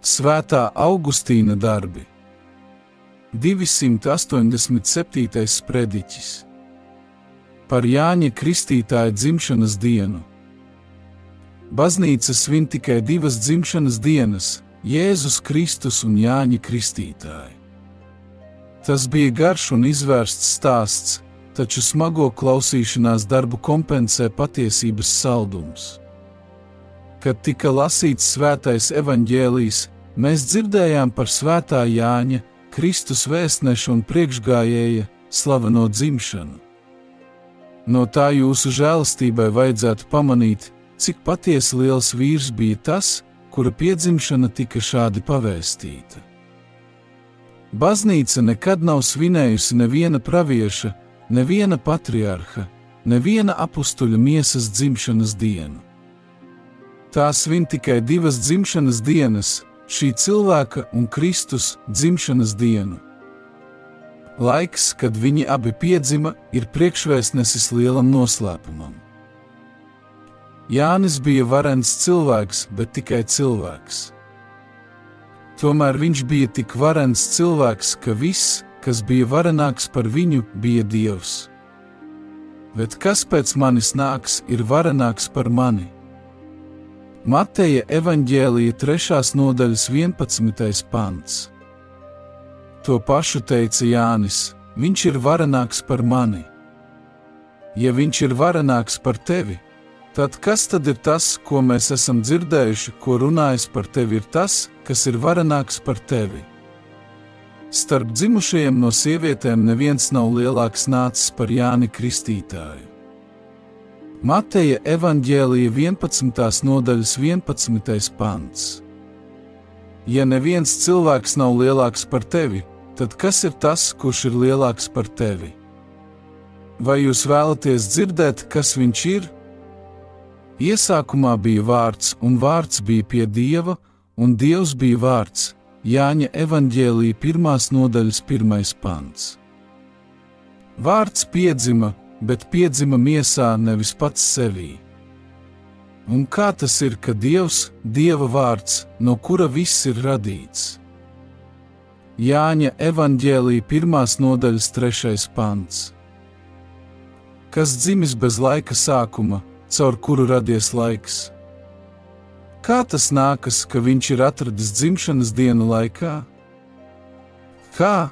Svētā Augustīna darbi. 287. sprediķis. Par Jāņa Kristītāja dzimšanas dienu. Baznīca svin tikai divas dzimšanas dienas – Jēzus Kristus un Jāņa Kristītāja. Tas bija garš un izvērsts stāsts, taču smago klausīšanās darbu kompensē patiesības saldums. Kad tika lasīts svētais evaņģēlijs, mēs dzirdējām par svētā Jāņa, Kristus vēstneša un priekšgājēja, slaveno dzimšanu. No tā jūsu žēlastībai vajadzētu pamanīt, cik patiesi liels vīrs bija tas, kura piedzimšana tika šādi pavēstīta. Baznīca nekad nav svinējusi neviena pravieša, neviena patriarha, neviena apustuļa miesas dzimšanas dienu. Tā svin tikai divas dzimšanas dienas, šī cilvēka un Kristus dzimšanas dienu. Laiks, kad viņi abi piedzima, ir priekšvēstnesis lielam noslēpumam. Jānis bija varens cilvēks, bet tikai cilvēks. Tomēr viņš bija tik varens cilvēks, ka viss, kas bija varenāks par viņu, bija Dievs. Bet kas pēc manis nāks, ir varenāks par mani. Mateja evaņģēlija 3. nodaļas 11. pants. To pašu teica Jānis, viņš ir varenāks par mani. Ja viņš ir varenāks par tevi, tad kas tad ir tas, ko mēs esam dzirdējuši, ko runājis par tevi ir tas, kas ir varenāks par tevi? Starp dzimušajiem no sievietēm neviens nav lielāks nācis par Jāni Kristītāju. Mateja evaņģēlija 11. nodaļas 11. pants. Ja neviens cilvēks nav lielāks par tevi, tad kas ir tas, kurš ir lielāks par tevi? Vai jūs vēlaties dzirdēt, kas viņš ir? Iesākumā bija vārds, un vārds bija pie Dieva, un Dievs bija vārds. Jāņa evaņģēlija 1. nodaļas 1. pants. Vārds piedzima, bet piedzima miesā, nevis pats sevī. Un kā tas ir, ka Dievs, Dieva vārds, no kura viss ir radīts? Jāņa evaņģēlija 1. nodaļas 3. pants. Kas dzimis bez laika sākuma, caur kuru radies laiks? Kā tas nākas, ka viņš ir atradis dzimšanas dienu laikā? Kā?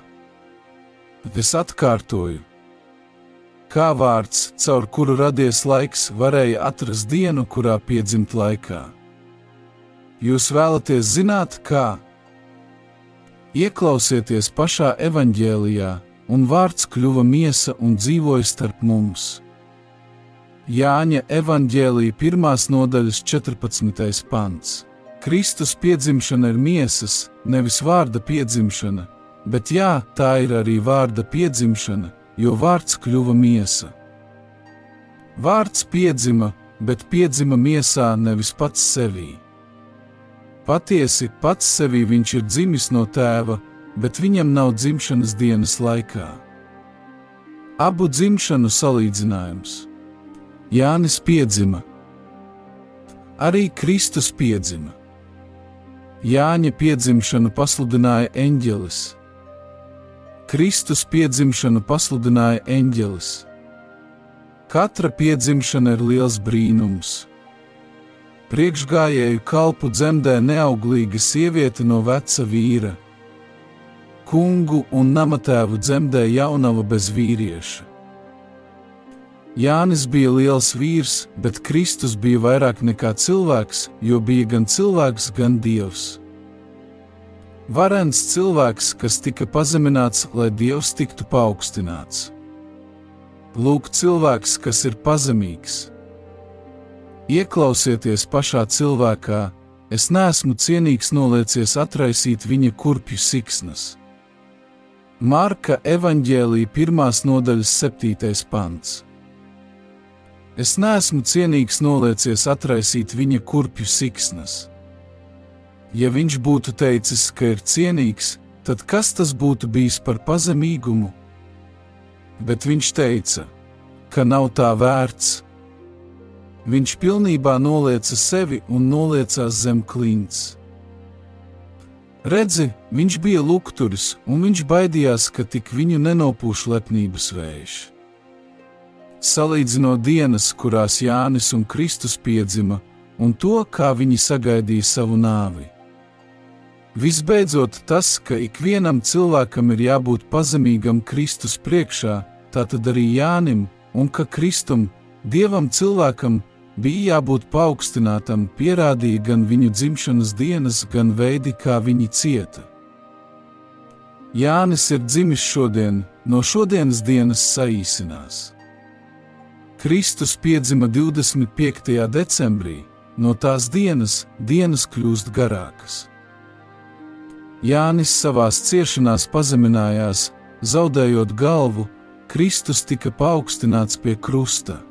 Es atkārtoju. Kā vārds, caur kuru radies laiks, varēja atrast dienu, kurā piedzimt laikā? Jūs vēlaties zināt, kā? Ieklausieties pašā evaņģēlijā, un vārds kļuva miesa un dzīvoja starp mums. Jāņa evaņģēlija 1. nodaļas 14. pants. Kristus piedzimšana ir miesas, nevis vārda piedzimšana, bet jā, tā ir arī vārda piedzimšana, jo vārds kļuva miesa. Vārds piedzima, bet piedzima miesā, nevis pats sevī. Patiesi, pats sevī viņš ir dzimis no tēva, bet viņam nav dzimšanas dienas laikā. Abu dzimšanu salīdzinājums. Jānis piedzima. Arī Kristus piedzima. Jāņa piedzimšanu pasludināja eņģelis. Kristus piedzimšanu pasludināja eņģelis. Katra piedzimšana ir liels brīnums. Priekšgājēju kalpu dzemdē neauglīga sieviete no veca vīra. Kungu un namatēvu dzemdē jaunava bez vīrieša. Jānis bija liels vīrs, bet Kristus bija vairāk nekā cilvēks, jo bija gan cilvēks, gan Dievs. Varens cilvēks, kas tika pazemināts, lai Dievs tiktu paaugstināts. Lūk, cilvēks, kas ir pazemīgs. Ieklausieties pašā cilvēkā, es neesmu cienīgs noliecies atraisīt viņa kurpju siksnas. Marka evaņģēlija 1. nodaļas 7. pants. Es neesmu cienīgs noliecies atraisīt viņa kurpju siksnas. Ja viņš būtu teicis, ka ir cienīgs, tad kas tas būtu bijis par pazemīgumu? Bet viņš teica, ka nav tā vērts. Viņš pilnībā nolieca sevi un noliecās zem klints. Redzi, viņš bija lukturis, un viņš baidījās, ka tik viņu nenopūš lepnības vējš. Salīdzinot dienas, kurās Jānis un Kristus piedzima, un to, kā viņi sagaidīja savu nāvi. Visbeidzot tas, ka ikvienam cilvēkam ir jābūt pazemīgam Kristus priekšā, tātad arī Jānim, un ka Kristum, Dievam cilvēkam, bija jābūt paaugstinātam, pierādīja gan viņu dzimšanas dienas, gan veidi, kā viņi cieta. Jānis ir dzimis šodien, no šodienas dienas saīsinās. Kristus piedzima 25. decembrī, no tās dienas kļūst garākas. Jānis savās ciešanās pazeminājās, zaudējot galvu, Kristus tika paaugstināts pie krusta.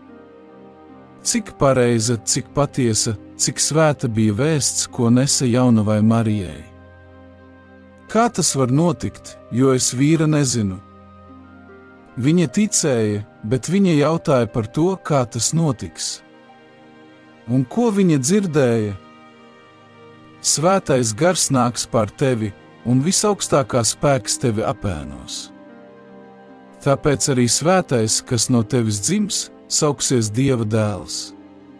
Cik pareiza, cik patiesa, cik svēta bija vēsts, ko nesa jaunavai Marijai. Kā tas var notikt, jo es vīra nezinu? Viņa ticēja, bet viņa jautāja par to, kā tas notiks. Un ko viņa dzirdēja? Svētais gars nāks pār tevi, un visaugstākā spēks tevi apēnos. Tāpēc arī svētais, kas no tevis dzims, sauksies Dieva dēls.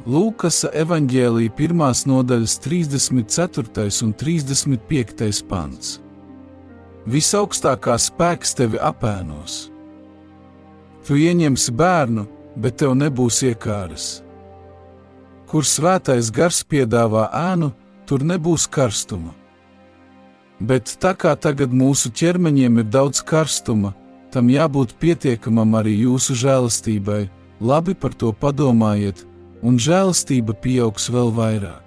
Lūkasa evaņģēlija 1. nodaļas 34. un 35. pants. Visaugstākā spēks tevi apēnos. Tu ieņemsi bērnu, bet tev nebūs iekāras. Kur svētais gars piedāvā ēnu, tur nebūs karstuma. Bet tā kā tagad mūsu ķermeņiem ir daudz karstuma, tam jābūt pietiekamam arī jūsu žēlastībai. Labi par to padomājiet, un žēlastība pieaugs vēl vairāk.